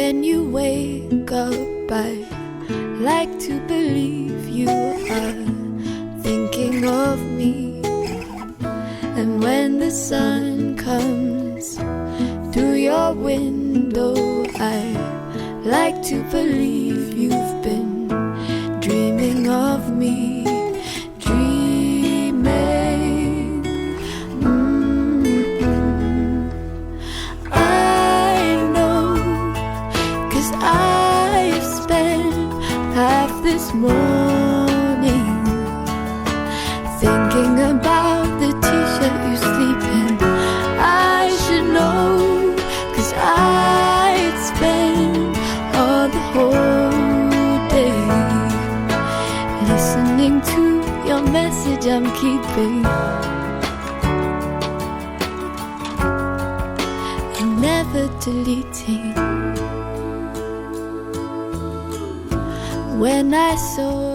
when you wake up, I like to believe you are thinking of me. And when the sun comes through your window, I like to believe you've been dreaming of me. Dreaming. I know, 'cause I've spent half this morning thinking about the t-shirt you sleep in. I should know, 'cause I'd spend all the whole day listening to your message I'm keeping and never deleting. When I saw